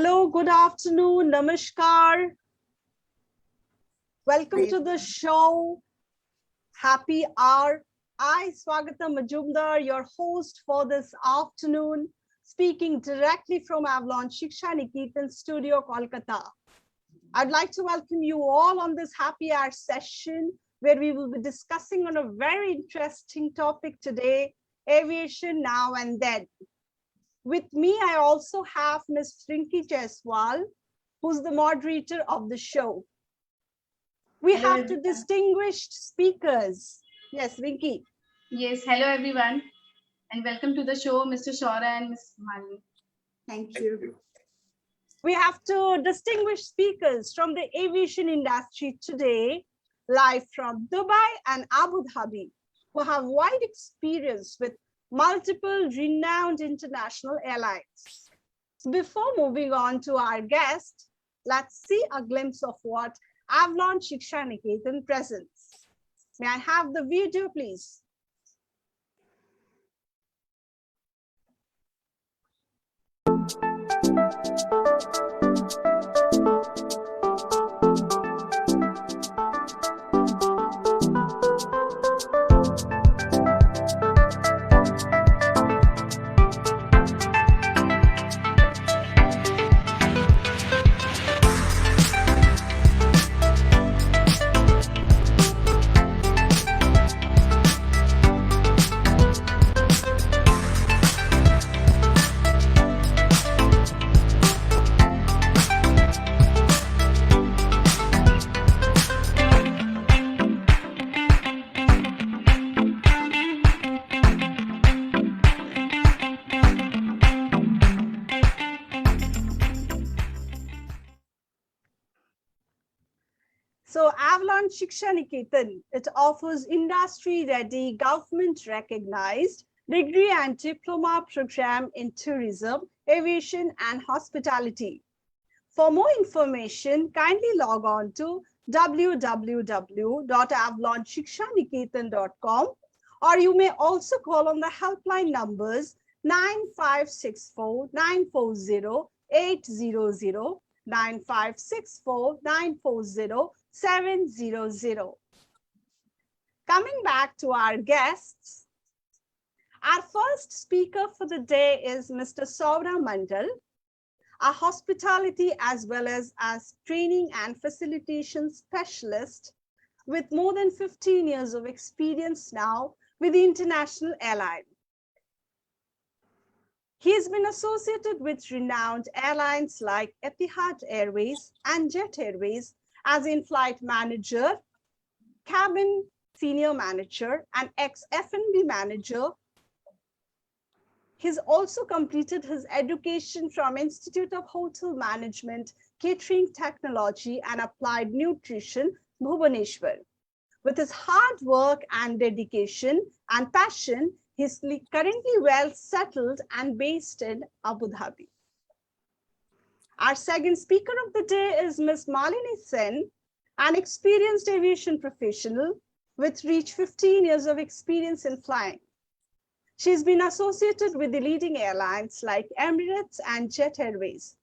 Hello, good afternoon, namaskar. Welcome to the show. Happy hour. I, Swagata Majumdar, your host for this afternoon, speaking directly from Avalon Shiksha Niketan Studio, Kolkata. I'd like to welcome you all on this happy hour session where we will be discussing on a very interesting topic today, aviation now and then. With me, I also have Ms. Rinki Jaiswal, who's the moderator of the show. We have two distinguished speakers. Yes, Rinki. Yes, hello everyone, and welcome to the show, Mr. Shora and Ms. Mali. Thank you. We have two distinguished speakers from the aviation industry today, live from Dubai and Abu Dhabi, who have wide experience with multiple renowned international airlines. Before moving on to our guest, let's see a glimpse of what Avalon Shiksha Niketan presents. May I have the video, please? So Avalon Shiksha Niketan, it offers industry-ready, government-recognized degree and diploma program in tourism, aviation, and hospitality. For more information, kindly log on to www.avalonshikshaniketan.com, or you may also call on the helpline numbers 9564 940 800, 9564 940 700. Coming back to our guests, our first speaker for the day is Mr. Saurabh Mandal, a hospitality as well as training and facilitation specialist with more than 15 years of experience now with the international airline. He has been associated with renowned airlines like Etihad Airways and Jet Airways as in-flight manager, cabin senior manager, and ex-F&B manager. He's also completed his education from Institute of Hotel Management, Catering Technology, and Applied Nutrition, Bhubaneswar. With his hard work and dedication and passion, he's currently well settled and based in Abu Dhabi. Our second speaker of the day is Ms. Malini Sen, an experienced aviation professional with reach 15 years of experience in flying. She's been associated with the leading airlines like Emirates and Jet Airways,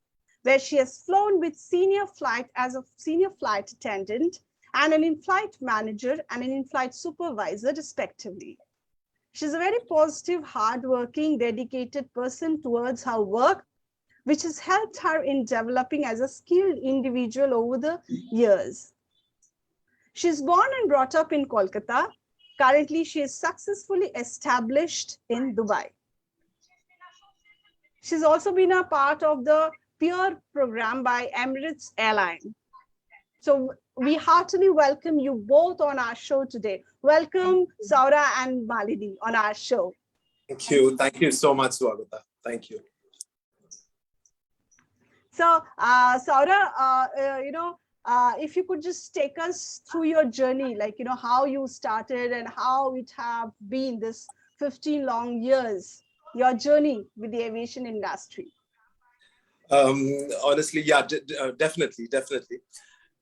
where she has flown with senior flight attendant and an in-flight manager and an in-flight supervisor, respectively. She's a very positive, hardworking, dedicated person towards her work, which has helped her in developing as a skilled individual over the years. She's born and brought up in Kolkata. Currently, she is successfully established in Dubai. She's also been a part of the peer program by Emirates Airline. So we heartily welcome you both on our show today. Welcome, Saurabh and Malini, on our show. Thank you. Thank you so much, Swagata. Thank you. So, Saurabh, if you could just take us through your journey, how you started and how it have been this 15 long years, your journey with the aviation industry. Honestly, yeah, definitely.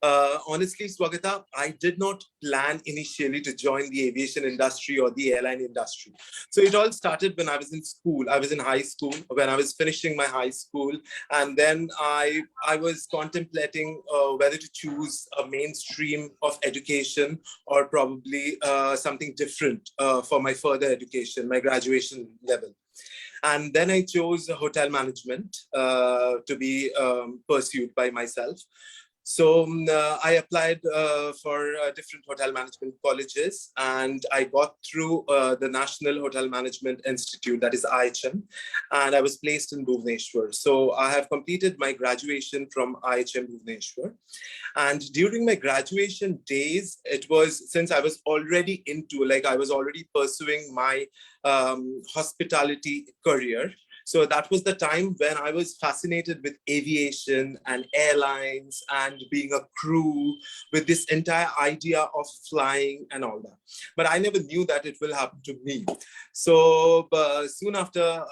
Honestly, Swagata, I did not plan initially to join the aviation industry or the airline industry. So it all started when I was in school. I was in high school when I was finishing my high school. And then I was contemplating whether to choose a mainstream of education or probably something different for my further education, my graduation level. And then I chose hotel management to be pursued by myself. So I applied for different hotel management colleges, and I got through the National Hotel Management Institute, that is IHM, and I was placed in Bhubaneswar. So I have completed my graduation from IHM Bhubaneswar. And during my graduation days, it was, since I was already into, like I was already pursuing my hospitality career. So that was the time when I was fascinated with aviation and airlines and being a crew, with this entire idea of flying and all that. But I never knew that it will happen to me. So soon after,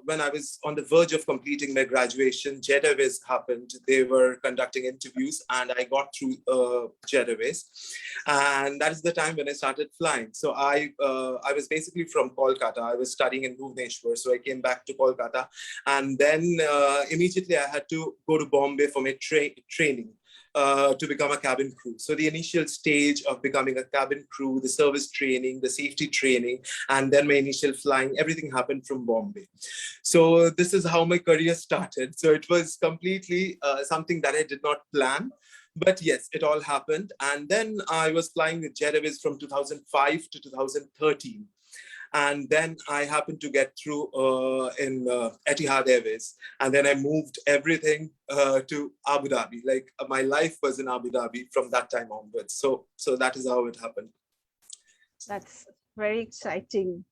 when I was on the verge of completing my graduation, Jet Airways happened. They were conducting interviews and I got through Jet Airways. And that is the time when I started flying. So I was basically from Kolkata. I was studying in Bhubaneswar. So I came back to Kolkata, and then immediately I had to go to Bombay for my training to become a cabin crew. So the initial stage of becoming a cabin crew, the service training, the safety training, and then my initial flying, everything happened from Bombay. So this is how my career started. So it was completely something that I did not plan. But yes, it all happened. And then I was flying with Jet Airways from 2005 to 2013. And then I happened to get through in Etihad Airways. And then I moved everything to Abu Dhabi. Like my life was in Abu Dhabi from that time onwards. So that is how it happened. That's very exciting.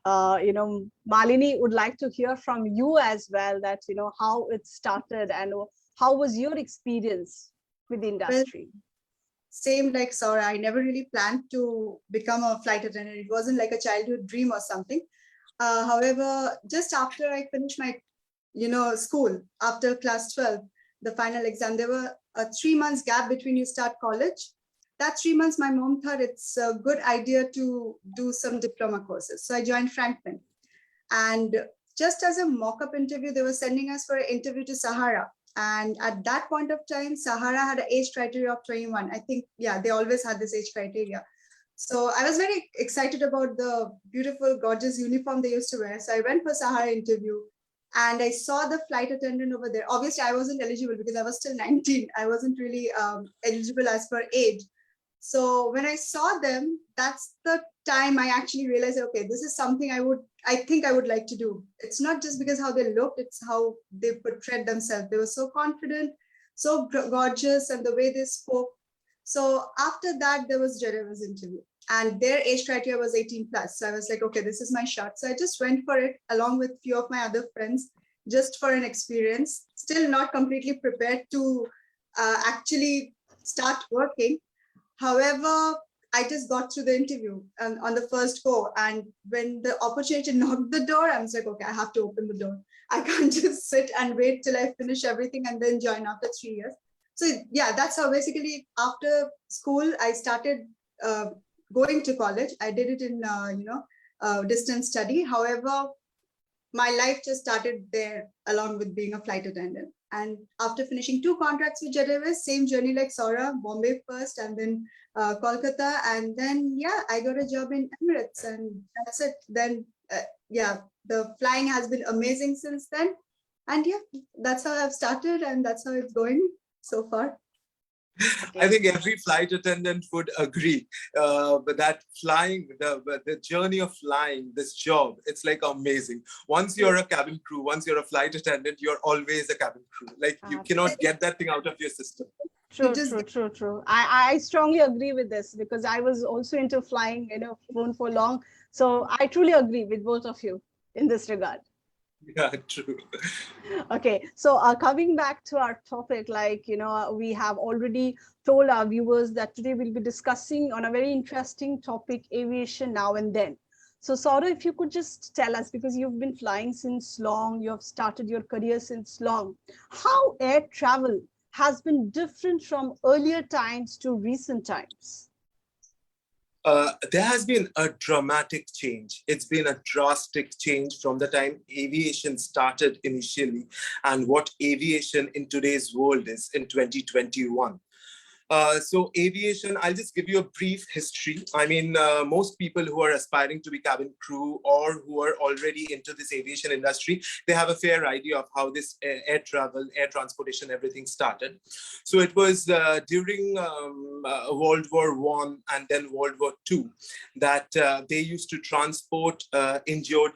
Malini would like to hear from you as well, that, how it started and how was your experience with the industry? Well, same like Saura, I never really planned to become a flight attendant. It wasn't like a childhood dream or something. However, just after I finished my, school, after class 12, the final exam, there were a 3 months gap between you start college. That 3 months, my mom thought it's a good idea to do some diploma courses. So I joined Franklin. And just as a mock-up interview, they were sending us for an interview to Sahara. And at that point of time, Sahara had an age criteria of 21. I think, yeah, they always had this age criteria. So I was very excited about the beautiful, gorgeous uniform they used to wear. So I went for Sahara interview and I saw the flight attendant over there. Obviously, I wasn't eligible because I was still 19. I wasn't really eligible as per age. So when I saw them, that's the time I actually realized, okay, this is something I think I would like to do. It's not just because how they looked, it's how they portrayed themselves. They were so confident, so gorgeous, and the way they spoke. So after that, there was Jet Airways interview, and their age criteria was 18 plus. So I was like, okay, this is my shot. So I just went for it along with a few of my other friends, just for an experience, still not completely prepared to actually start working. However, I just got through the interview on the first go. And when the opportunity knocked the door, I was like, okay, I have to open the door. I can't just sit and wait till I finish everything and then join after 3 years. So yeah, that's how basically after school, I started going to college. I did it in, distance study. However, my life just started there along with being a flight attendant. And after finishing 2 contracts with Jet Airways, same journey like Saura, Bombay first and then Kolkata. And then, yeah, I got a job in Emirates and that's it. Then, the flying has been amazing since then. And yeah, that's how I've started and that's how it's going so far. I think every flight attendant would agree, but that flying, the journey of flying, this job, it's like amazing. Once you're a cabin crew, once you're a flight attendant, you're always a cabin crew. Like you cannot get that thing out of your system. True. I strongly agree with this because I was also into flying, for long. So I truly agree with both of you in this regard. Yeah, true. Okay, so coming back to our topic, we have already told our viewers that today we'll be discussing on a very interesting topic, aviation now and then. So Saura, if you could just tell us, because you've been flying since long, you have started your career since long, how air travel has been different from earlier times to recent times? There has been a dramatic change. It's been a drastic change from the time aviation started initially and what aviation in today's world is in 2021. So aviation, I'll just give you a brief history. I mean, most people who are aspiring to be cabin crew or who are already into this aviation industry, they have a fair idea of how this air travel, air transportation, everything started. So it was during World War I and then World War II that they used to transport injured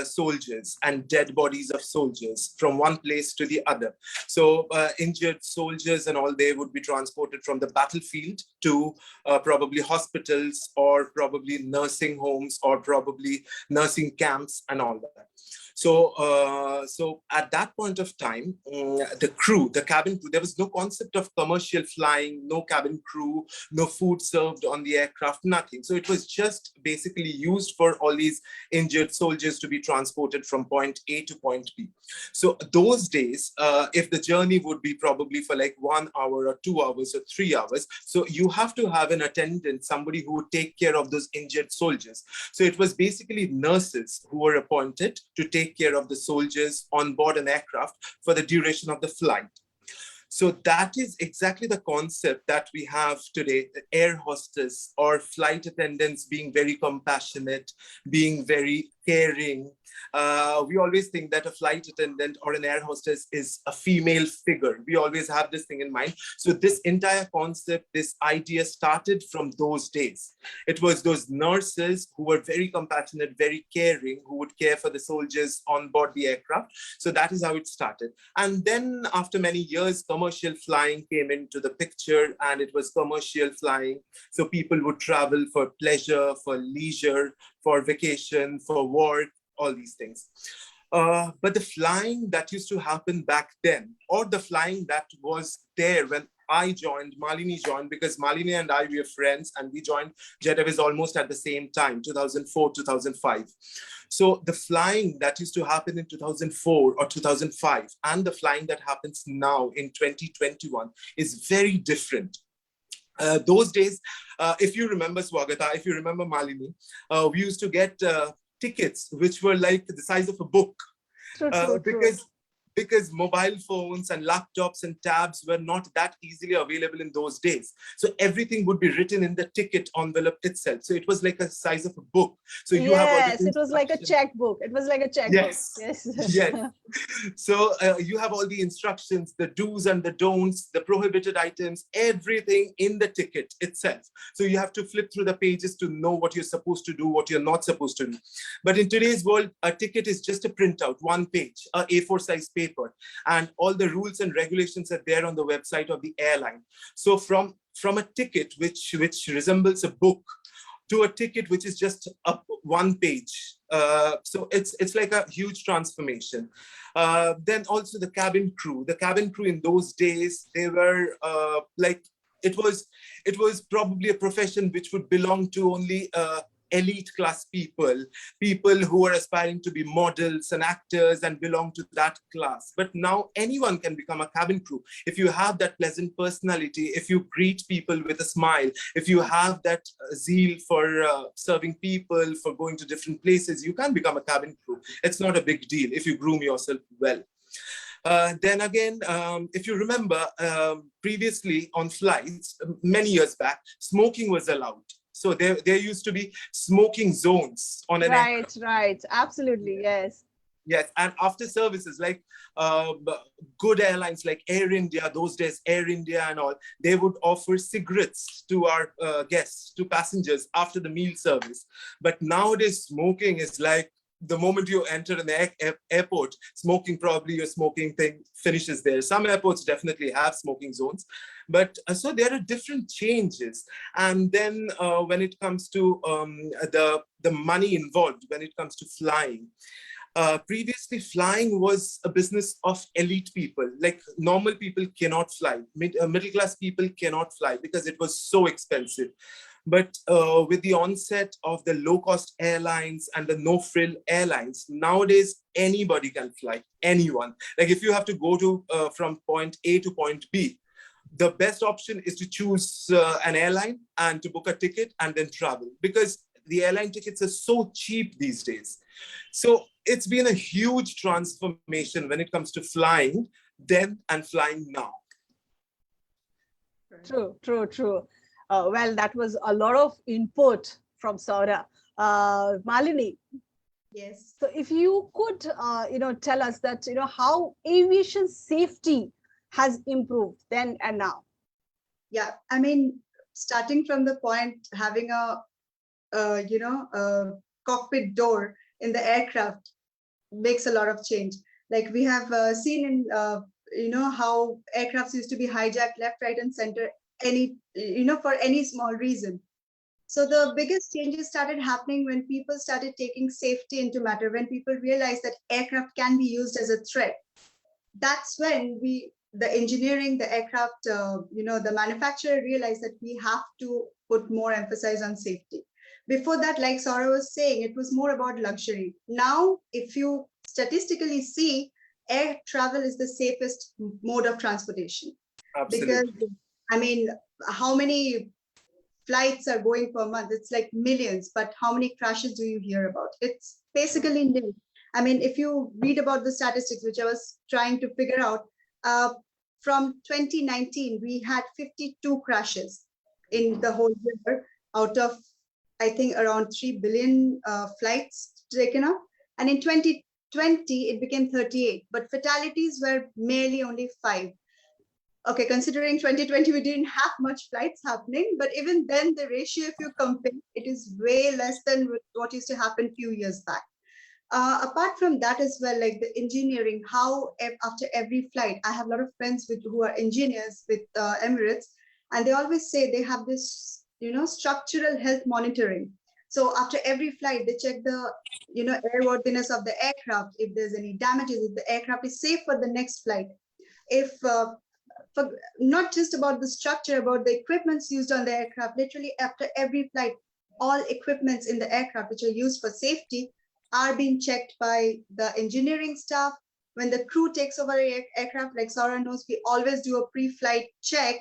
soldiers and dead bodies of soldiers from one place to the other. So injured soldiers and all, they would be transported from the battlefield to probably hospitals or probably nursing homes or probably nursing camps and all that. So at that point of time, the crew, the cabin crew, there was no concept of commercial flying, no cabin crew, no food served on the aircraft, nothing. So it was just basically used for all these injured soldiers to be transported from point A to point B. So those days, if the journey would be probably for like 1 hour or 2 hours or 3 hours, so you have to have an attendant, somebody who would take care of those injured soldiers. So it was basically nurses who were appointed to take care of the soldiers on board an aircraft for the duration of the flight. So that is exactly the concept that we have today, the air hostess or flight attendants being very compassionate, being very caring. We always think that a flight attendant or an air hostess is a female figure. We always have this thing in mind. So this entire concept, this idea started from those days. It was those nurses who were very compassionate, very caring, who would care for the soldiers on board the aircraft. So that is how it started. And then after many years, commercial flying came into the picture, and it was commercial flying. So people would travel for pleasure, for leisure, for vacation, for work, all these things. But the flying that used to happen back then, or the flying that was there when I joined, Malini joined, because Malini and I, we are friends, and we joined Jet Airways almost at the same time, 2004, 2005. So the flying that used to happen in 2004 or 2005 and the flying that happens now in 2021 is very different. Those days, if you remember Swagata, if you remember Malini, we used to get tickets which were like the size of a book. True. Because mobile phones and laptops and tabs were not that easily available in those days. So everything would be written in the ticket envelope itself. So it was like a size of a book. So you have all the it was like a checkbook. It was like a checkbook. Yes. Yes. So you have all the instructions, the do's and the don'ts, the prohibited items, everything in the ticket itself. So you have to flip through the pages to know what you're supposed to do, what you're not supposed to do. But in today's world, a ticket is just a printout, one page, a A4 size page. And all the rules and regulations are there on the website of the airline. So from a ticket which resembles a book to a ticket which is just up one page. So it's like a huge transformation. Then also the cabin crew. The cabin crew in those days, they were like, it was probably a profession which would belong to only elite class people who are aspiring to be models and actors and belong to that class. But now anyone can become a cabin crew. If you have that pleasant personality, if you greet people with a smile, if you have that zeal for serving people, for going to different places, you can become a cabin crew. It's not a big deal if you groom yourself well. Then again, if you remember, previously on flights, many years back, smoking was allowed. So there used to be smoking zones on an aircraft. Right. Absolutely, yes. Yes, and after services like good airlines like Air India, those days Air India and all, they would offer cigarettes to our guests, to passengers after the meal service. But nowadays smoking is like, the moment you enter an airport, smoking, probably your smoking thing finishes there. Some airports definitely have smoking zones, but so there are different changes. And then when it comes to the money involved, when it comes to flying, previously flying was a business of elite people. Like normal people cannot fly, middle class people cannot fly because it was so expensive. But with the onset of the low-cost airlines and the no-frill airlines, nowadays anybody can fly, anyone. Like if you have to go to from point A to point B, the best option is to choose an airline and to book a ticket and then travel, because the airline tickets are so cheap these days. So it's been a huge transformation when it comes to flying then and flying now. True, true, true. Well, that was a lot of input from Saura. Malini, Yes. so if you could, tell us that, how aviation safety has improved then and now. Yeah, I mean, starting from the point, having a cockpit door in the aircraft makes a lot of change. Like we have seen in, how aircrafts used to be hijacked left, right, and center, for any small reason. So the biggest changes started happening when people started taking safety into matter, when people realized that aircraft can be used as a threat. That's when the engineering, the aircraft, the manufacturer realized that we have to put more emphasis on safety. Before that, like Saura was saying, it was more about luxury. Now, if you statistically see, air travel is the safest mode of transportation. Absolutely. Because, I mean, how many flights are going per month? It's like millions, but how many crashes do you hear about? It's basically nil. I mean, if you read about the statistics, which I was trying to figure out, from 2019, we had 52 crashes in the whole year out of, I think, around 3 billion flights taken up. And in 2020, it became 38, but fatalities were merely only 5. Okay, considering 2020, we didn't have much flights happening, but even then the ratio, if you compare, it is way less than what used to happen a few years back. Apart from that as well, like the engineering, how after every flight, I have a lot of friends who are engineers with Emirates, and they always say they have this, structural health monitoring. So after every flight, they check the, airworthiness of the aircraft, if there's any damages, if the aircraft is safe for the next flight. If for not just about the structure, about the equipments used on the aircraft, literally after every flight, all equipments in the aircraft which are used for safety are being checked by the engineering staff. When the crew takes over aircraft, like Saura knows, we always do a pre-flight check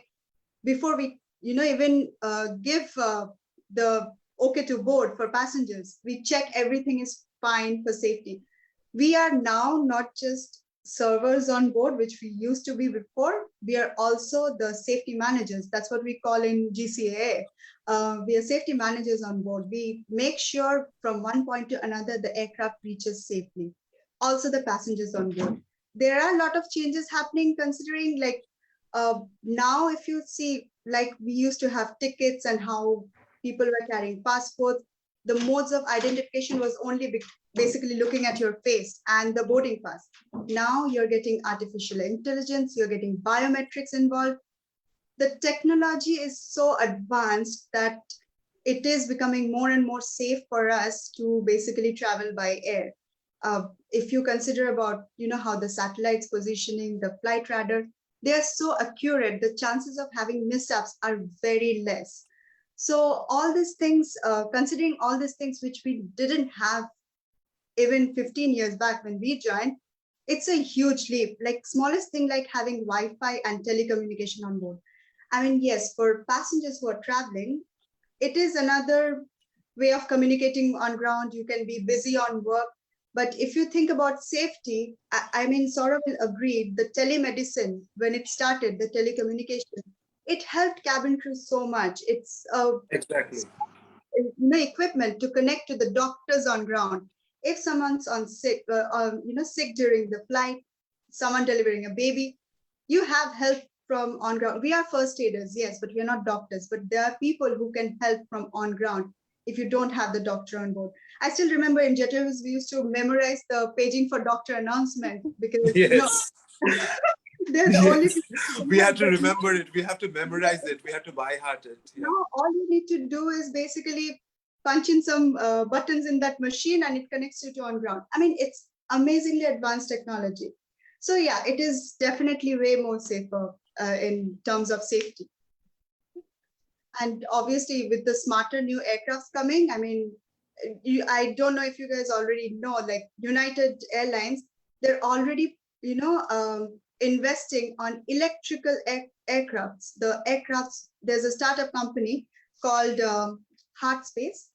before we, even give the okay to board for passengers. We check everything is fine for safety. We are now not just servers on board, which we used to be before. We are also the safety managers. That's what we call in GCAA. We are safety managers on board. We make sure from one point to another, the aircraft reaches safely. Also the passengers on board. There are a lot of changes happening, considering like now, if you see, like we used to have tickets and how people were carrying passports, the modes of identification was only basically looking at your face and the boarding pass. Now you're getting artificial intelligence, you're getting biometrics involved. The technology is so advanced that it is becoming more and more safe for us to basically travel by air. If you consider about, how the satellites positioning, the flight radar, they are so accurate, the chances of having mishaps are very less. So all these things, considering all these things which we didn't have even 15 years back when we joined, it's a huge leap. Like smallest thing like having Wi-Fi and telecommunication on board. I mean, yes, for passengers who are traveling, it is another way of communicating on ground. You can be busy on work. But if you think about safety, I mean, Saurabh will agree, the telemedicine, when it started, the telecommunication, it helped cabin crew so much. It's Exactly. Equipment to connect to the doctors on ground. If someone's on sick, sick during the flight, someone delivering a baby, you have help from on ground. We are first aiders, yes, but we are not doctors. But there are people who can help from on ground if you don't have the doctor on board. I still remember in jet airways, we used to memorize the paging for doctor announcement because yes. they're the only we have to remember it. We have to memorize it. We have to by heart it. Yeah. Now all you need to do is basically punch in some buttons in that machine and it connects you to on ground. I mean, it's amazingly advanced technology. So yeah, it is definitely way more safer in terms of safety. And obviously with the smarter new aircrafts coming, I mean, I don't know if you guys already know, like United Airlines, they're already, investing on electrical aircrafts. The aircrafts, there's a startup company called Heart Space.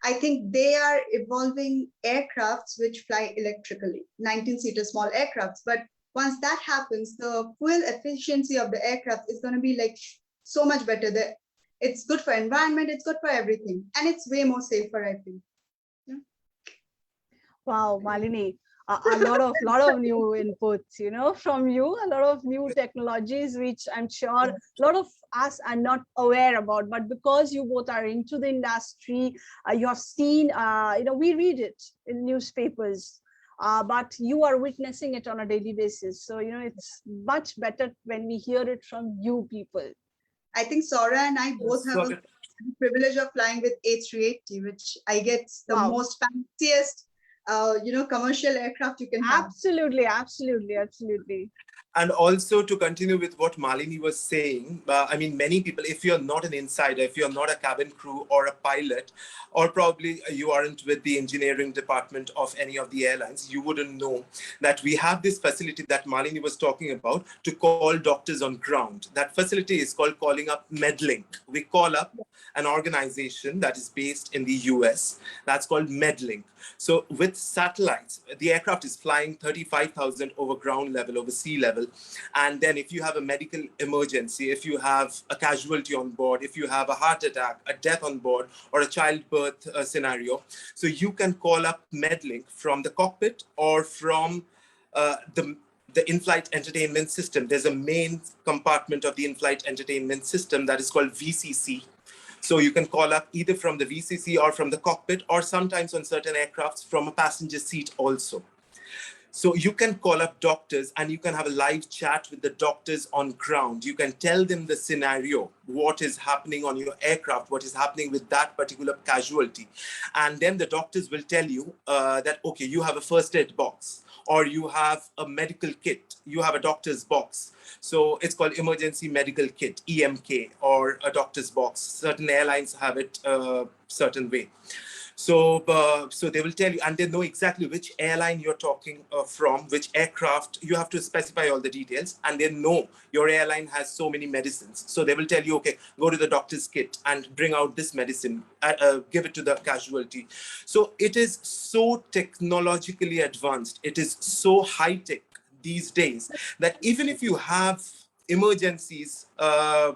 I think they are evolving aircrafts which fly electrically, 19-seater small aircrafts. But once that happens, the fuel efficiency of the aircraft is going to be like so much better. That it's good for environment, it's good for everything, and it's way more safer, I think. Yeah. Wow, Malini, a lot of new inputs, you know, from you, a lot of new technologies, which I'm sure a lot of us are not aware about, but because you both are into the industry, you have seen, you know, we read it in newspapers, but you are witnessing it on a daily basis. So, you know, it's much better when we hear it from you people. I think Saura and I both have a privilege of flying with A380, which I guess the most fanciest, you know, commercial aircraft you can have. Absolutely, absolutely, absolutely. And also to continue with what Malini was saying, I mean, many people, if you're not an insider, if you're not a cabin crew or a pilot, or probably you aren't with the engineering department of any of the airlines, you wouldn't know that we have this facility that Malini was talking about to call doctors on ground. That facility is called Calling Up Medlink. We call up an organization that is based in the US. That's called Medlink. So with satellites, the aircraft is flying 35,000 over ground level, over sea level. And then if you have a medical emergency, if you have a casualty on board, if you have a heart attack, a death on board, or a childbirth scenario, so you can call up Medlink from the cockpit or from the in-flight entertainment system. There's a main compartment of the in-flight entertainment system that is called VCC. So you can call up either from the VCC or from the cockpit, or sometimes on certain aircrafts from a passenger seat also. So you can call up doctors and you can have a live chat with the doctors on ground. You can tell them the scenario, what is happening on your aircraft, what is happening with that particular casualty. And then the doctors will tell you that, okay, you have a first aid box, or you have a medical kit, you have a doctor's box. So it's called emergency medical kit, EMK, or a doctor's box. Certain airlines have it a certain way. So they will tell you, and they know exactly which airline you're talking from, which aircraft. You have to specify all the details, and they know your airline has so many medicines. So they will tell you, okay, go to the doctor's kit and bring out this medicine, give it to the casualty. So it is so technologically advanced. It is so high tech these days that even if you have emergencies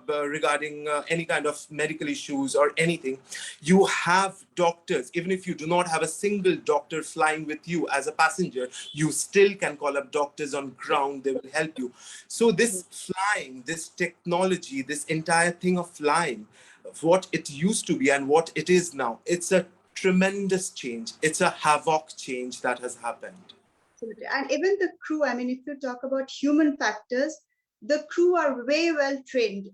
regarding any kind of medical issues or anything, you have doctors. Even if you do not have a single doctor flying with you as a passenger, you still can call up doctors on ground. They will help you. So this flying, this technology, this entire thing of flying, what it used to be and what it is now, it's a tremendous change. It's a havoc change that has happened. And even the crew, I mean, if you talk about human factors, the crew are way well trained.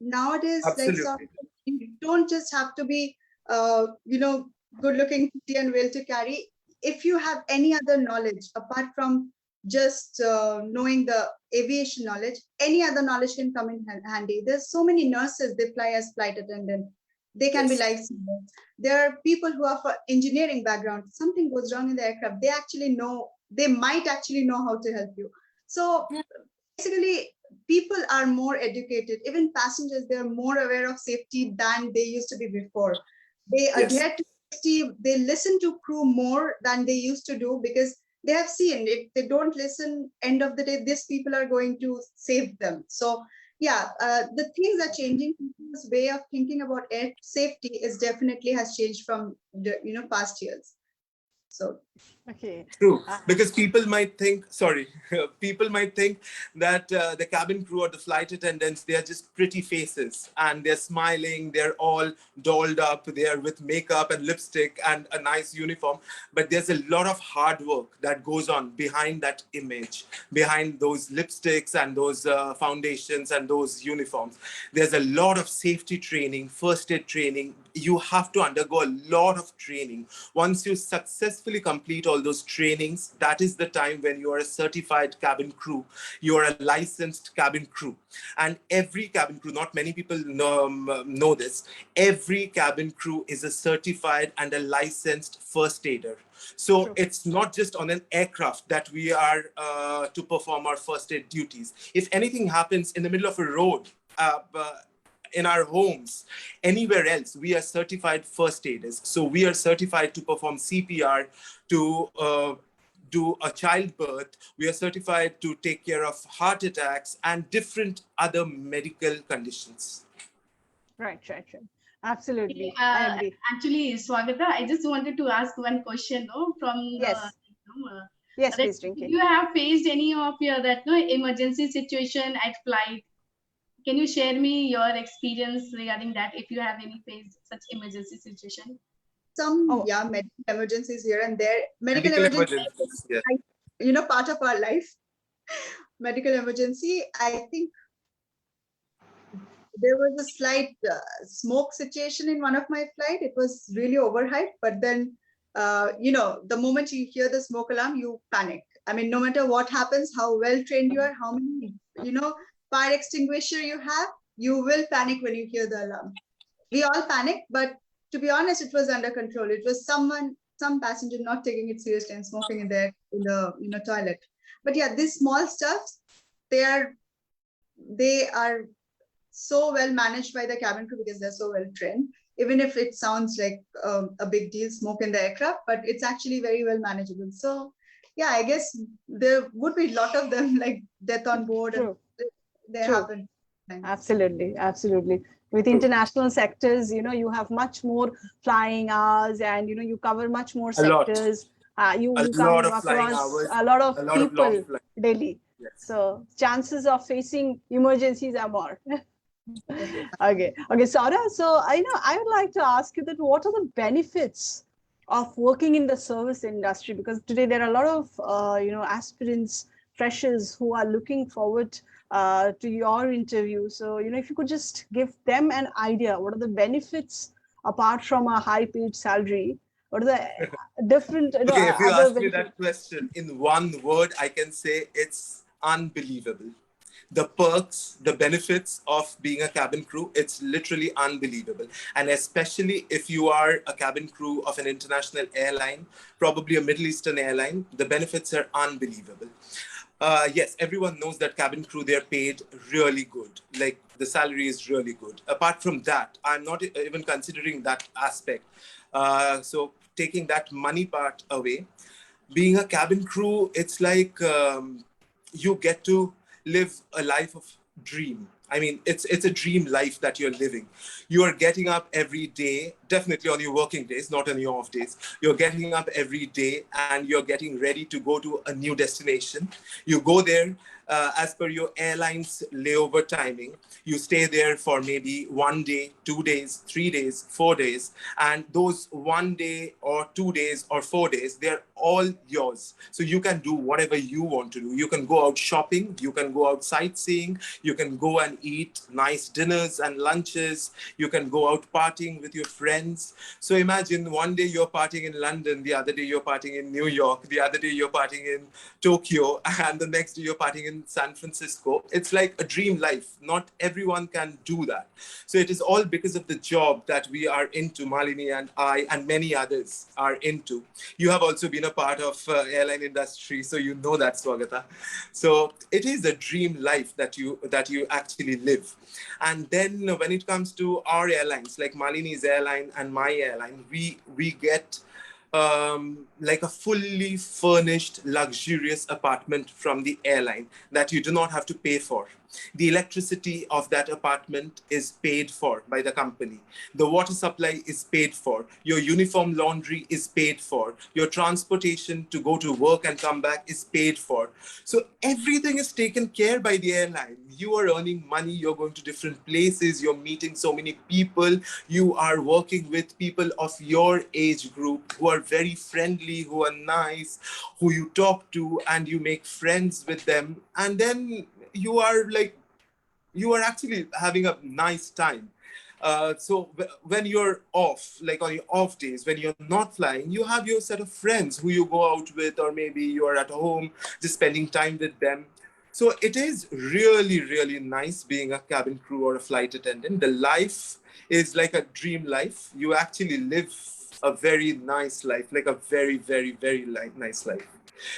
Nowadays, Absolutely. like, you don't just have to be, you know, good looking and well to carry. If you have any other knowledge apart from just knowing the aviation knowledge, any other knowledge can come in handy. There's so many nurses, they fly as flight attendant. They can be lifesavers. There are people who are for engineering background. Something goes wrong in the aircraft, they actually know, they might actually know how to help you. So basically, people are more educated. Even passengers, they're more aware of safety than they used to be before. They adhere to safety, they listen to crew more than they used to do, because they have seen if they don't listen, end of the day, these people are going to save them. So yeah, the things are changing. People's way of thinking about air safety is definitely has changed from the, you know, past years. So okay, true, because people might think, sorry, people might think that the cabin crew or the flight attendants, they are just pretty faces and they're smiling, they're all dolled up, they're with makeup and lipstick and a nice uniform. But there's a lot of hard work that goes on behind that image, behind those lipsticks and those foundations and those uniforms. There's a lot of safety training, first aid training. You have to undergo a lot of training. Once you successfully complete all all those trainings, that is the time when you are a certified cabin crew. You are a licensed cabin crew. And every cabin crew, not many people know this, every cabin crew is a certified and a licensed first aider. So True. it's not just on an aircraft that we are to perform our first aid duties. If anything happens in the middle of a road, in our homes, anywhere else, we are certified first aiders. So we are certified to perform CPR, to do a childbirth. We are certified to take care of heart attacks and different other medical conditions. Right. Absolutely. Okay, I agree. actually, Swagata, I just wanted to ask one question, no, from Yes. you know, Yes, that please, if Rinki. you have faced any of your that no emergency situation at flight. Can you share me your experience regarding that? If you have any faced such emergency situation? Oh, Yeah, medical emergencies here and there. Medical Medical emergency, emergencies, yeah. part of our life. Medical emergency, I think there was a slight smoke situation in one of my flight. It was really overhyped, but then, the moment you hear the smoke alarm, you panic. I mean, no matter what happens, how well trained you are, how many, fire extinguisher you have, you will panic when you hear the alarm. We all panic, but to be honest, it was under control. It was some passenger not taking it seriously and smoking in the toilet. But yeah, these small stuffs, they are so well managed by the cabin crew because they're so well trained. Even if it sounds like a big deal, smoke in the aircraft, but it's actually very well manageable. So yeah, I guess there would be a lot of them like death on board, and true. they True. happen. Absolutely. With international sectors, you have much more flying hours, and you cover much more A lot. sectors. You A you lot come of flying across hours, a lot of a lot of long people flights. daily. Yes. So chances of facing emergencies are more. Okay, Saura. So I would like to ask you that what are the benefits of working in the service industry? Because today there are a lot of aspirants, freshers who are looking forward to your interview. So if you could just give them an idea, what are the benefits apart from a high-paid salary? What are the different Okay, if you other ask me benefits? that question in one word, I can say it's unbelievable. The perks, the benefits of being a cabin crew, it's literally unbelievable. And especially if you are a cabin crew of an international airline, probably a Middle Eastern airline, the benefits are unbelievable. Yes, everyone knows that cabin crew, they're paid really good. Like the salary is really good. Apart from that, I'm not even considering that aspect. So taking that money part away, being a cabin crew, it's like you get to live a life of dream. I mean, it's a dream life that you're living. You are getting up every day, definitely on your working days, not on your off days. You're getting up every day and you're getting ready to go to a new destination. You go there as per your airline's layover timing. You stay there for maybe 1 day, 2 days, 3 days, 4 days. And those 1 day or 2 days or 4 days, they're all yours. So you can do whatever you want to do. You can go out shopping, you can go out sightseeing, you can go and eat nice dinners and lunches, you can go out partying with your friends. So imagine one day you're partying in London, the other day you're partying in New York, the other day you're partying in Tokyo, and the next day you're partying in San Francisco. It's like a dream life. Not everyone can do that. So it is all because of the job that we are into, Malini and I and many others are into. You have also been a part of airline industry, so you know that, Swagata. So it is a dream life that you actually live. And then when it comes to our airlines, like Malini's airline and my airline, we get like a fully furnished, luxurious apartment from the airline that you do not have to pay for. The electricity of that apartment is paid for by the company. The water supply is paid for. Your uniform laundry is paid for. Your transportation to go to work and come back is paid for. So everything is taken care by the airline. You are earning money. You're going to different places. You're meeting so many people. You are working with people of your age group who are very friendly, who are nice, who you talk to, and you make friends with them. And then you are actually having a nice time. When you're off, like on your off days, when you're not flying, you have your set of friends who you go out with, or maybe you're at home just spending time with them. So it is really, really nice being a cabin crew or a flight attendant. The life is like a dream life. You actually live a very nice life, like a very, very, very nice life.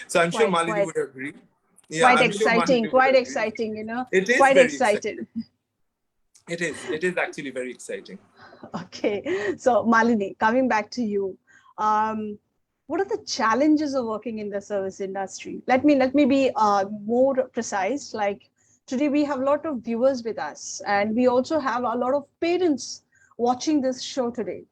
So I'm sure Malini would agree. Yeah, quite I'm sure Malini exciting, would quite agree. exciting, you know, It is quite very exciting. It is actually very exciting. Okay, so Malini, coming back to you, what are the challenges of working in the service industry? Let me be more precise. Like today, we have a lot of viewers with us, and we also have a lot of parents watching this show today.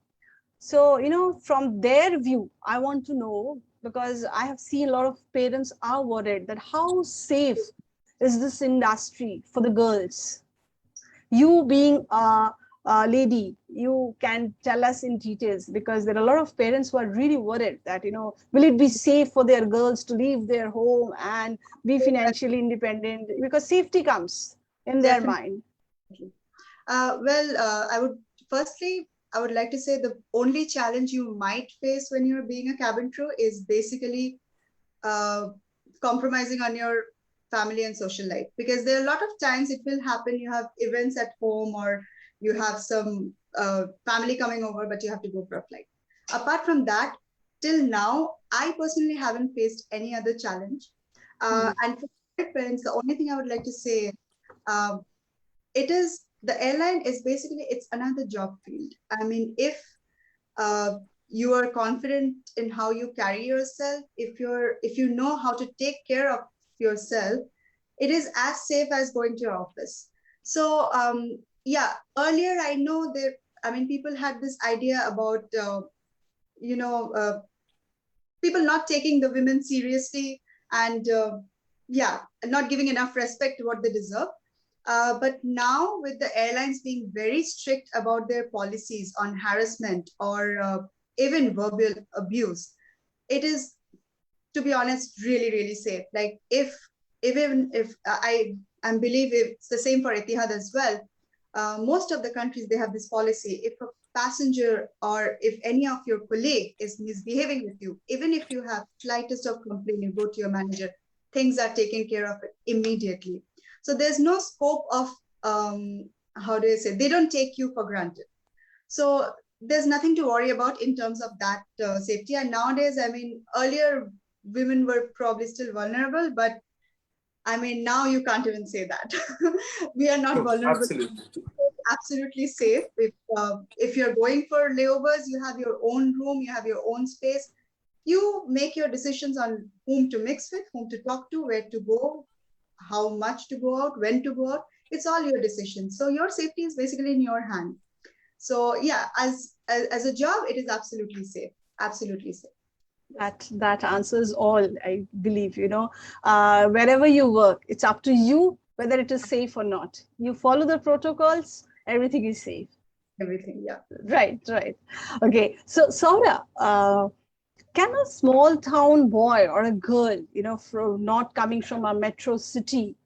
So, you know, from their view, I want to know, because I have seen a lot of parents are worried that how safe is this industry for the girls? You being a lady, you can tell us in details, because there are a lot of parents who are really worried that, you know, will it be safe for their girls to leave their home and be financially independent, because safety comes in their mind. I would like to say the only challenge you might face when you're being a cabin crew is basically compromising on your family and social life, because there are a lot of times it will happen. You have events at home, or you have some family coming over, but you have to go for a flight. Apart from that, till now, I personally haven't faced any other challenge. And for parents, the only thing I would like to say, it is, the airline is basically, it's another job field. I mean, if you are confident in how you carry yourself, if you know how to take care of yourself, it is as safe as going to your office. So yeah, earlier I know that, I mean, people had this idea about people not taking the women seriously, and yeah, not giving enough respect to what they deserve. But now, with the airlines being very strict about their policies on harassment or even verbal abuse, it is, to be honest, really, really safe. Like even if I believe it's the same for Etihad as well. Most of the countries, they have this policy. If a passenger or if any of your colleague is misbehaving with you, even if you have slightest of complaint, you go to your manager, things are taken care of immediately. So there's no scope of, how do I say, they don't take you for granted. So there's nothing to worry about in terms of that safety. And nowadays, I mean, earlier women were probably still vulnerable, but I mean, now you can't even say that. We are not vulnerable. Absolutely. Absolutely safe. If you're going for layovers, you have your own room, you have your own space. You make your decisions on whom to mix with, whom to talk to, where to go, how much to go out, when to go out. It's all your decision. So your safety is basically in your hand. So yeah, as a job, it is absolutely safe. Absolutely safe. That answers all, I believe. You know, wherever you work, it's up to you whether it is safe or not. You follow the protocols, everything is safe. Everything, yeah. Right. Okay, so Saura, can a small town boy or a girl, you know, from not coming from a metro city,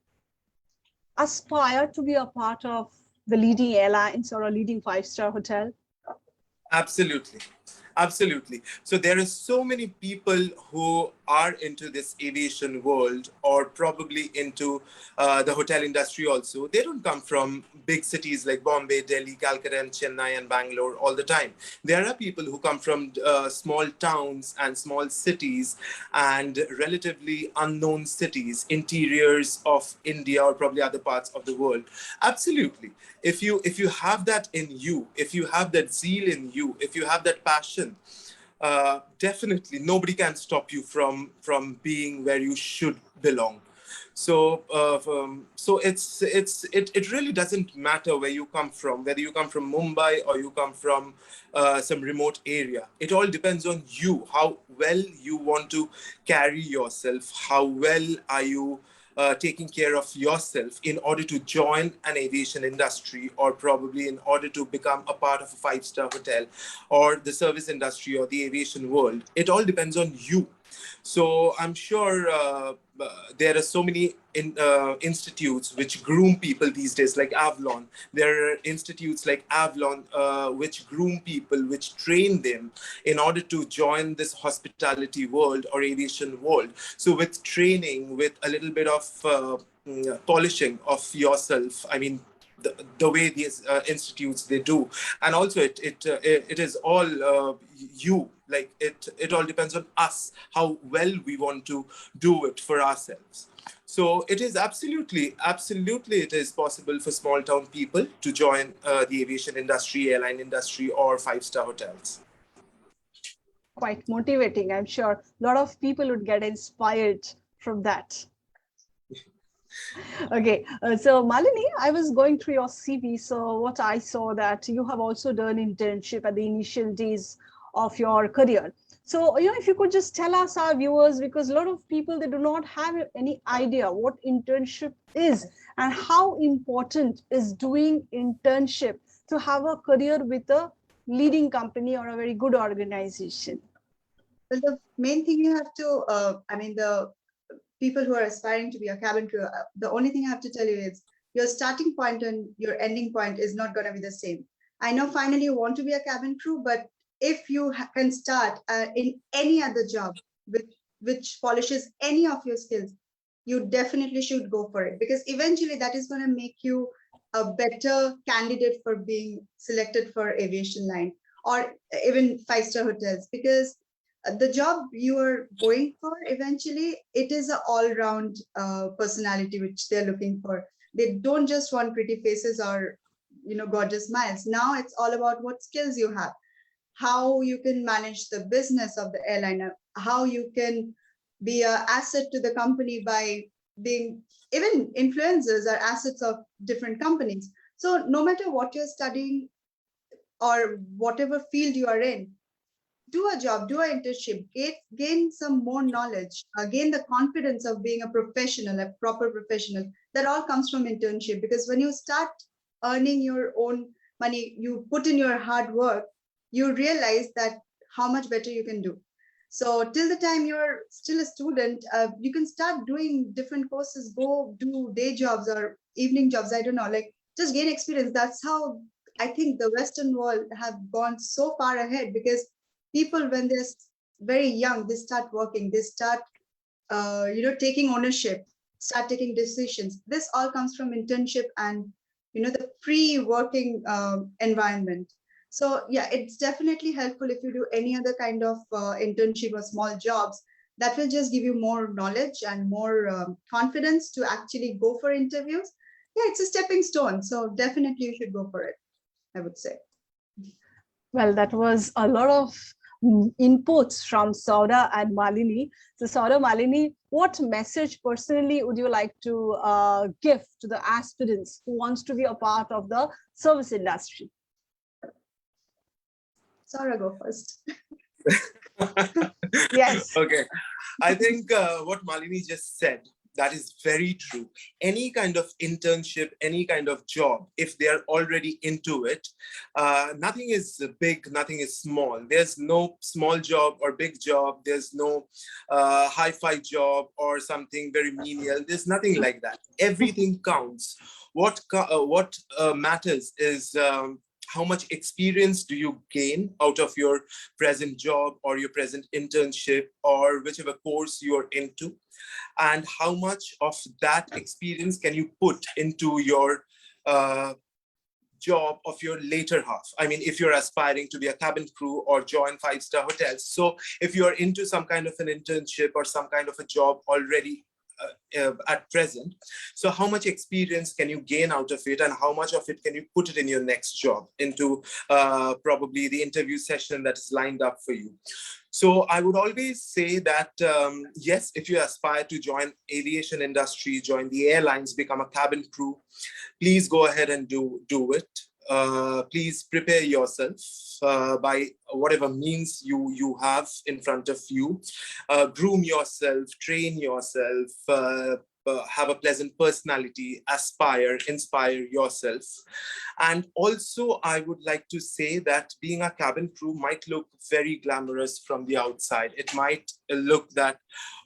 aspire to be a part of the leading airlines or a leading 5-star hotel? Absolutely. Absolutely. So there are so many people who are into this aviation world, or probably into the hotel industry also. They don't come from big cities like Bombay, Delhi, Calcutta, and Chennai and Bangalore all the time. There are people who come from small towns and small cities and relatively unknown cities, interiors of India or probably other parts of the world. Absolutely. If you have that in you, if you have that zeal in you, if you have that passion, definitely nobody can stop you from being where you should belong. So it really doesn't matter where you come from, whether you come from Mumbai or you come from some remote area. It all depends on you, how well you want to carry yourself, how well are you taking care of yourself in order to join an aviation industry, or probably in order to become a part of a 5-star hotel or the service industry or the aviation world. It all depends on you. So I'm sure there are so many institutes which groom people these days, like Avalon. There are institutes like Avalon which groom people, which train them in order to join this hospitality world or aviation world. So with training, with a little bit of polishing of yourself, I mean, the way these institutes they do, and also it is all you, like it all depends on us how well we want to do it for ourselves. So it is absolutely it is possible for small town people to join the aviation industry, airline industry, or five-star hotels. Quite motivating, I'm sure a lot of people would get inspired from that. Okay, so Malini, I was going through your CV. So what I saw that you have also done internship at the initial days of your career. So, if you could just tell us, our viewers, because a lot of people, they do not have any idea what internship is and how important is doing internship to have a career with a leading company or a very good organization. Well, the main thing you have to, the people who are aspiring to be a cabin crew, the only thing I have to tell you is your starting point and your ending point is not going to be the same. I know finally you want to be a cabin crew, but if you can start in any other job which polishes any of your skills, you definitely should go for it, because eventually that is going to make you a better candidate for being selected for aviation line or even five-star hotels, because the job you are going for, eventually it is an all-round personality which they're looking for. They don't just want pretty faces or gorgeous smiles. Now it's all about what skills you have, how you can manage the business of the airliner, how you can be an asset to the company by being, even influencers are assets of different companies. So no matter what you're studying or whatever field you are in, do a job, do an internship, gain some more knowledge, gain the confidence of being a professional, a proper professional. That all comes from internship, because when you start earning your own money, you put in your hard work, you realize that how much better you can do. So till the time you're still a student, you can start doing different courses, go do day jobs or evening jobs. I don't know, like just gain experience. That's how I think the Western world have gone so far ahead, because people, when they're very young, they start working, they start, taking ownership, start taking decisions. This all comes from internship and, the pre-working environment. So yeah, it's definitely helpful if you do any other kind of internship or small jobs. That will just give you more knowledge and more confidence to actually go for interviews. Yeah, it's a stepping stone. So definitely you should go for it, I would say. Well, that was a lot of inputs from Sauda and Malini. So Sauda, Malini, what message personally would you like to give to the aspirants who wants to be a part of the service industry? Sauda, go first. Yes. Okay. I think what Malini just said, that is very true. Any kind of internship, any kind of job, if they're already into it, nothing is big, nothing is small. There's no small job or big job. There's no hi-fi job or something very menial. There's nothing like that. Everything counts. What matters is how much experience do you gain out of your present job or your present internship or whichever course you're into, and how much of that experience can you put into your job of your later half. I mean, if you're aspiring to be a cabin crew or join five-star hotels. So if you're into some kind of an internship or some kind of a job already at present, so how much experience can you gain out of it, and how much of it can you put it in your next job, into probably the interview session that is lined up for you. So I would always say that yes, if you aspire to join aviation industry, join the airlines, become a cabin crew, please go ahead and do it. Please prepare yourself by whatever means you have in front of you. Groom yourself, train yourself, have a pleasant personality, aspire, inspire yourself. And also, I would like to say that being a cabin crew might look very glamorous from the outside. It might look that,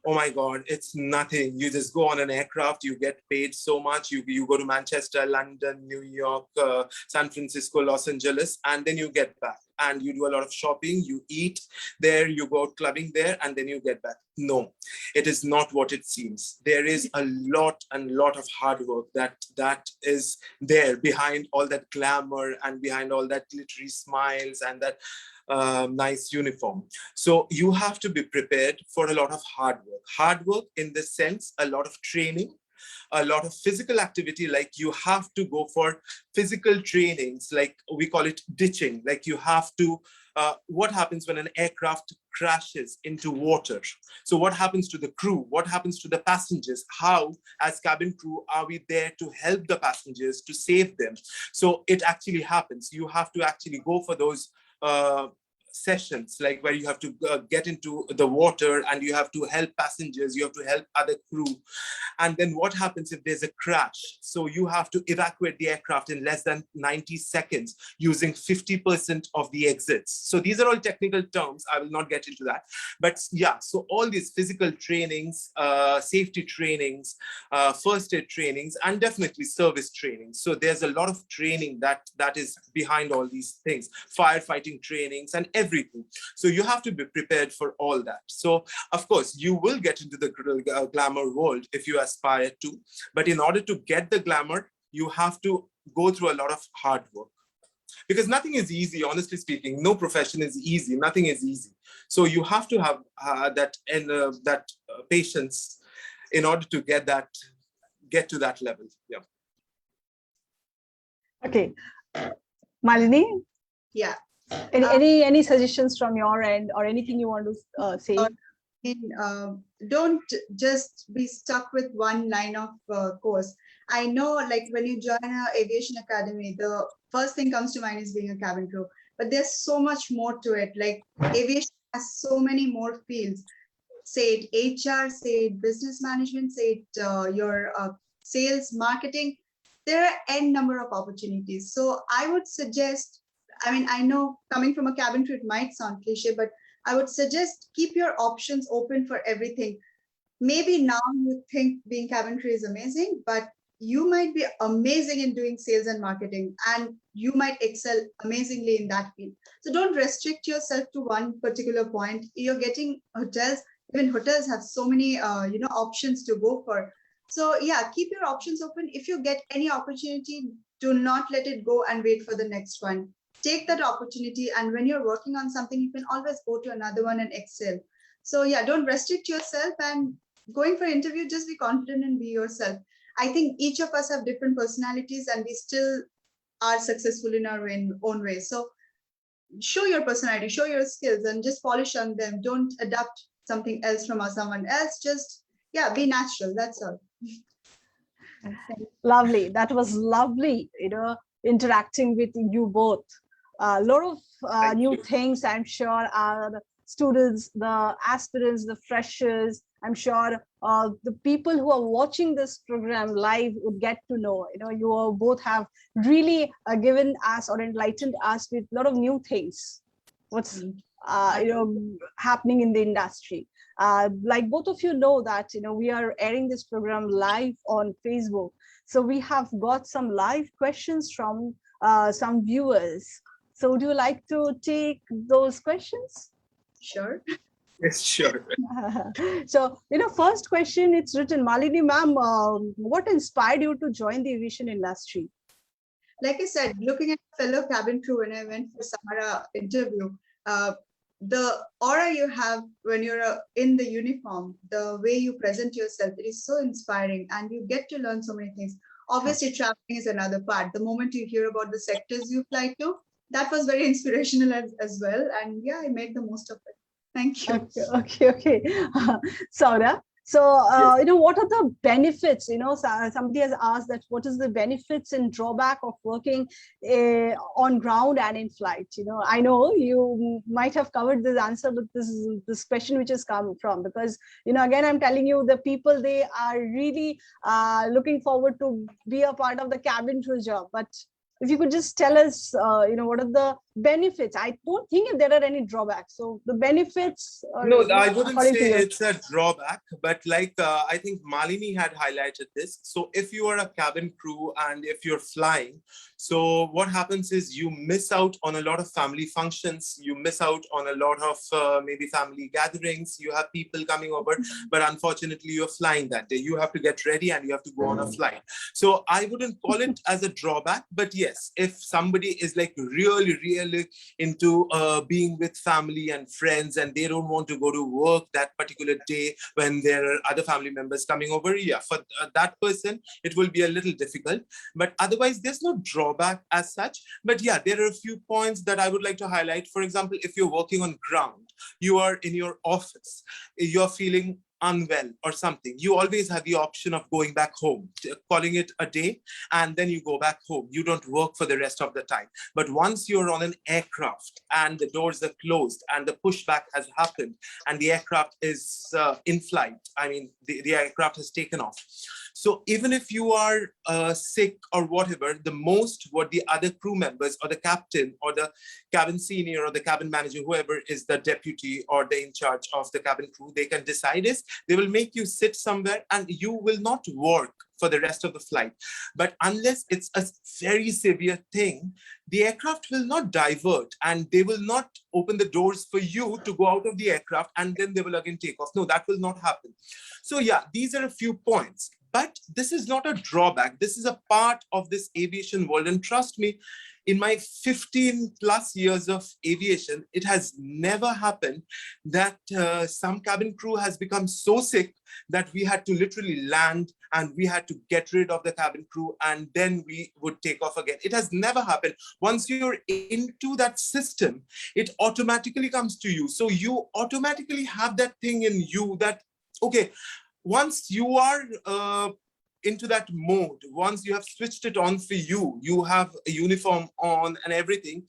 oh my God, it's nothing. You just go on an aircraft, you get paid so much. You go to Manchester, London, New York, San Francisco, Los Angeles, and then you get back. And you do a lot of shopping, you eat there, you go out clubbing there, and then you get back. No, it is not what it seems. There is a lot of hard work that is there behind all that glamour and behind all that glittery smiles and that nice uniform. So you have to be prepared for a lot of hard work. Hard work in the sense, a lot of training, a lot of physical activity, like you have to go for physical trainings, like we call it ditching, like you have to, what happens when an aircraft crashes into water? So what happens to the crew? What happens to the passengers? How, as cabin crew, are we there to help the passengers, to save them? So it actually happens. You have to actually go for those sessions, like where you have to get into the water and you have to help passengers, you have to help other crew. And then what happens if there's a crash? So you have to evacuate the aircraft in less than 90 seconds using 50% of the exits. So these are all technical terms. I will not get into that. But yeah, so all these physical trainings, safety trainings, first aid trainings, and definitely service training. So there's a lot of training that is behind all these things, firefighting trainings and everything. So you have to be prepared for all that. So of course, you will get into the glamour world if you aspire to, but in order to get the glamour, you have to go through a lot of hard work. Because nothing is easy, honestly speaking. No profession is easy. Nothing is easy. So you have to have that patience in order to get to that level. Yeah. Okay, Malini. Yeah. Any suggestions from your end or anything you want to say? Don't just be stuck with one line of course. I know, like when you join an aviation academy, the first thing comes to mind is being a cabin crew, but there's so much more to it. Like aviation has so many more fields. Say it HR, say it business management, say it your sales, marketing. There are n number of opportunities. So I would suggest, I mean, I know coming from a cabin crew, it might sound cliche, but I would suggest keep your options open for everything. Maybe now you think being cabin crew is amazing, but you might be amazing in doing sales and marketing, and you might excel amazingly in that field. So don't restrict yourself to one particular point. You're getting hotels, even hotels have so many options to go for. So yeah, keep your options open. If you get any opportunity, do not let it go and wait for the next one. Take that opportunity, and when you're working on something, you can always go to another one and excel. So yeah, don't restrict yourself, and going for interview, just be confident and be yourself. I think each of us have different personalities and we still are successful in our own way. So show your personality, show your skills, and just polish on them. Don't adapt something else from someone else. Just, yeah, be natural. That's all. Lovely. That was lovely, interacting with you both. A lot of new things, I'm sure, our students, the aspirants, the freshers, I'm sure the people who are watching this program live would get to know. You both have really given us or enlightened us with a lot of new things. What's happening in the industry. Like both of you know that we are airing this program live on Facebook. So we have got some live questions from some viewers. So would you like to take those questions? Sure. Yes, sure. So, first question, it's written, Malini ma'am, what inspired you to join the aviation industry? Like I said, looking at fellow cabin crew when I went for Samara interview, the aura you have when you're in the uniform, the way you present yourself, it is so inspiring and you get to learn so many things. Obviously, traveling is another part. The moment you hear about the sectors you fly to, that was very inspirational as well. And yeah, I made the most of it. Thank you. Okay. Saura, So, what are the benefits? Somebody has asked that what is the benefits and drawback of working on ground and in flight? I know you might have covered this answer, but this question which has come from, because, again, I'm telling you, the people, they are really looking forward to be a part of the cabin crew job. But if you could just tell us, what are the benefits? I don't think if there are any drawbacks. So the benefits. No, I wouldn't say it's a drawback, but like I think Malini had highlighted this. So if you are a cabin crew and if you're flying, so what happens is you miss out on a lot of family functions. You miss out on a lot of maybe family gatherings. You have people coming over, but unfortunately you're flying that day. You have to get ready and you have to go on a flight. So I wouldn't call it as a drawback, but yes, if somebody is like really into being with family and friends and they don't want to go to work that particular day when there are other family members coming over, yeah, for that person it will be a little difficult, but otherwise there's no drawback as such. But yeah, there are a few points that I would like to highlight. For example, if you're working on ground, you are in your office, you're feeling unwell or something, you always have the option of going back home, calling it a day, and then you go back home. You don't work for the rest of the time. But once you're on an aircraft and the doors are closed and the pushback has happened and the aircraft is in flight, I mean, the aircraft has taken off. So even if you are sick or whatever, the most what the other crew members or the captain or the cabin senior or the cabin manager, whoever is the deputy or the in charge of the cabin crew, they can decide is they will make you sit somewhere and you will not work for the rest of the flight. But unless it's a very severe thing, the aircraft will not divert and they will not open the doors for you to go out of the aircraft and then they will again take off. No, that will not happen. So yeah, these are a few points. But this is not a drawback. This is a part of this aviation world. And trust me, in my 15 plus years of aviation, it has never happened that some cabin crew has become so sick that we had to literally land and we had to get rid of the cabin crew and then we would take off again. It has never happened. Once you're into that system, it automatically comes to you. So you automatically have that thing in you that, okay, once you are into that mode, once you have switched it on for you, you have a uniform on and everything,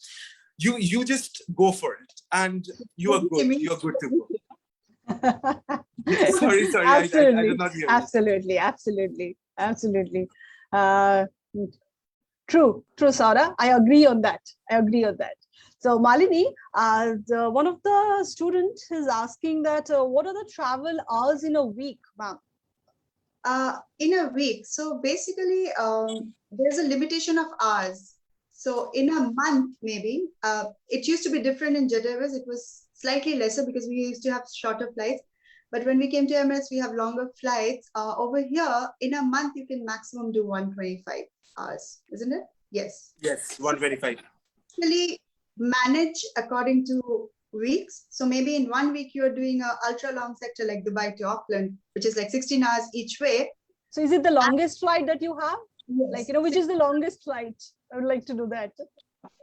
you just go for it and you are good. You're good to go. sorry, Absolutely. I did not hear Absolutely. True, Saura. I agree on that. So Malini, one of the students is asking that what are the travel hours in a week, ma'am? In a week. So basically, there's a limitation of hours. So in a month, maybe, it used to be different in Jet Airways. It was slightly lesser because we used to have shorter flights. But when we came to Emirates, we have longer flights. Over here, in a month, you can maximum do 125 hours, isn't it? Yes. Yes, 125. Actually, manage according to weeks. So maybe in 1 week, you're doing an ultra long sector like Dubai to Auckland, which is like 16 hours each way. So is it the longest flight that you have? Yes. Like, which is the longest flight? I would like to do that.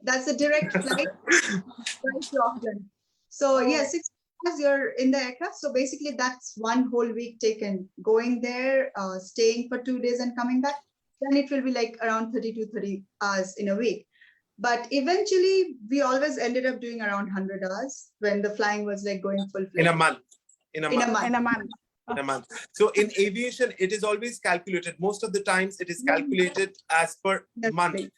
That's a direct flight to Auckland. So yes, 6 hours you're in the aircraft. So basically that's 1 whole week taken, going there, staying for 2 days and coming back. Then it will be like around 30 hours in a week. But eventually we always ended up doing around 100 hours when the flying was like going full flight. In a month. In a month. So in aviation, it is always calculated. Most of the times it is calculated as per month. Right.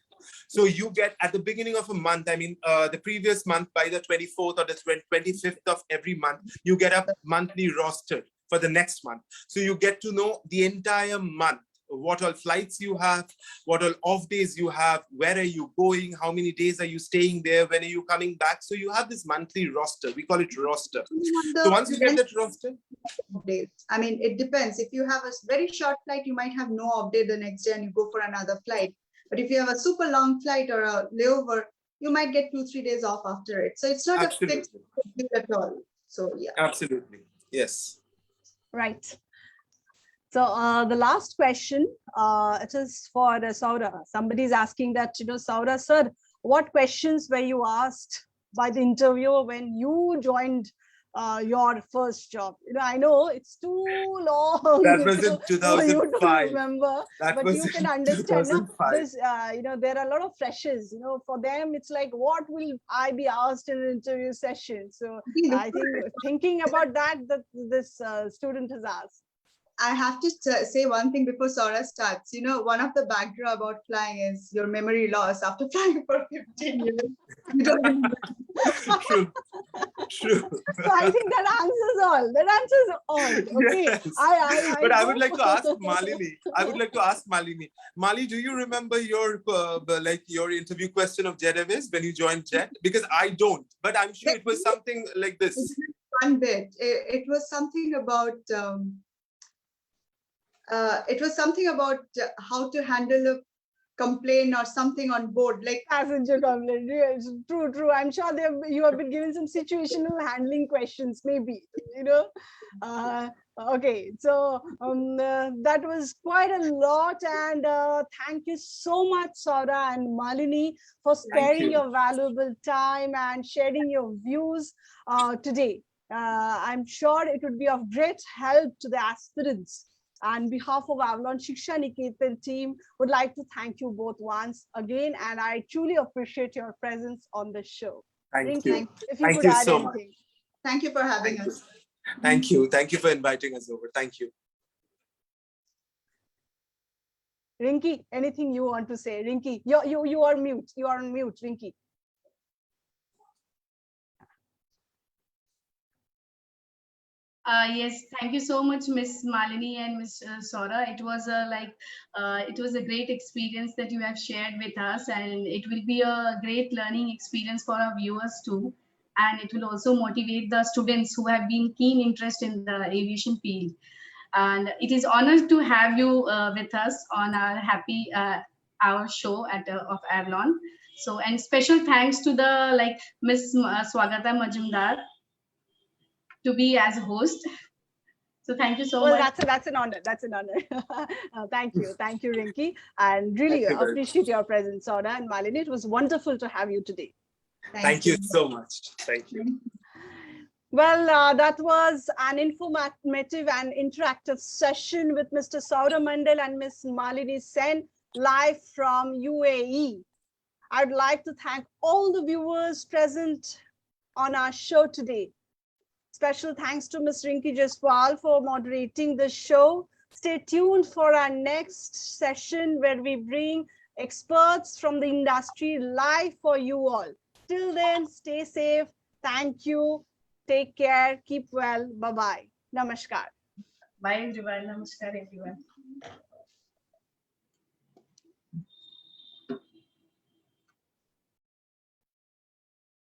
So you get at the beginning of a month, I mean, the previous month by the 24th or the 25th of every month, you get a monthly roster for the next month. So you get to know the entire month, what all flights you have, what all off days you have, where are you going, how many days are you staying there, when are you coming back. So you have this monthly roster. We call it roster. So once you get that roster, days. I mean, it depends. If you have a very short flight, you might have no off day the next day and you go for another flight. But if you have a super long flight or a layover, you might get 2-3 days off after it. So it's not a fixed schedule at all. So yeah. Absolutely. Yes. Right. So the last question, it is for Saura. Somebody is asking that, Saura sir, what questions were you asked by the interviewer when you joined your first job? You know, I know it's too long. That was in for you to 2005. remember, That but was you can in understand. No? 2005. This, you know, there are a lot of freshers. You know, for them, it's like, what will I be asked in an interview session? So I think thinking about that, this student has asked. I have to say one thing before Saura starts. You know, one of the backdraw about flying is your memory loss after flying for 15 years. You don't remember. True. True. So I think that answers all. That answers all. Okay. Yes. But I would like to ask Malini. I would like to ask Malini. Mali, do you remember your your interview question of Jet Airways when you joined Jet? Because I don't, but I'm sure it was something like this. One bit. It was something about. It was something about how to handle a complaint or something on board, like passenger complaint. Yes, true. I'm sure you have been given some situational handling questions, maybe. You know. Okay, so that was quite a lot, and thank you so much, Saura and Malini, for sparing your valuable time and sharing your views today. I'm sure it would be of great help to the aspirants. On behalf of Avalon Shiksha Niketan team, would like to thank you both once again, and I truly appreciate your presence on the show. Thank you. If you Thank could you add so anything. much. Thank you for having us. Thank you. Thank you for inviting us over. Thank you. Rinki, anything you want to say? Rinki, you are mute. You are on mute, Rinki. Yes, thank you so much, Miss Malini and Miss Saura. It was a great experience that you have shared with us, and it will be a great learning experience for our viewers too. And it will also motivate the students who have been keen interest in the aviation field. And it is honored to have you with us on our happy hour show of Avalon. So, and special thanks to the Miss Swagata Majumdar to be as a host. So thank you so much. That's an honor. That's an honor. Thank you, Rinki, and really appreciate your presence, Saura and Malini. It was wonderful to have you today. Thank you so much. Thank you. Well, that was an informative and interactive session with Mr. Saura Mandal and Ms. Malini Sen, live from UAE. I'd like to thank all the viewers present on our show today. Special thanks to Ms. Rinki Jaswal for moderating the show. Stay tuned for our next session where we bring experts from the industry live for you all. Till then, stay safe. Thank you. Take care. Keep well. Bye-bye. Namaskar. Bye, everyone. Namaskar, everyone.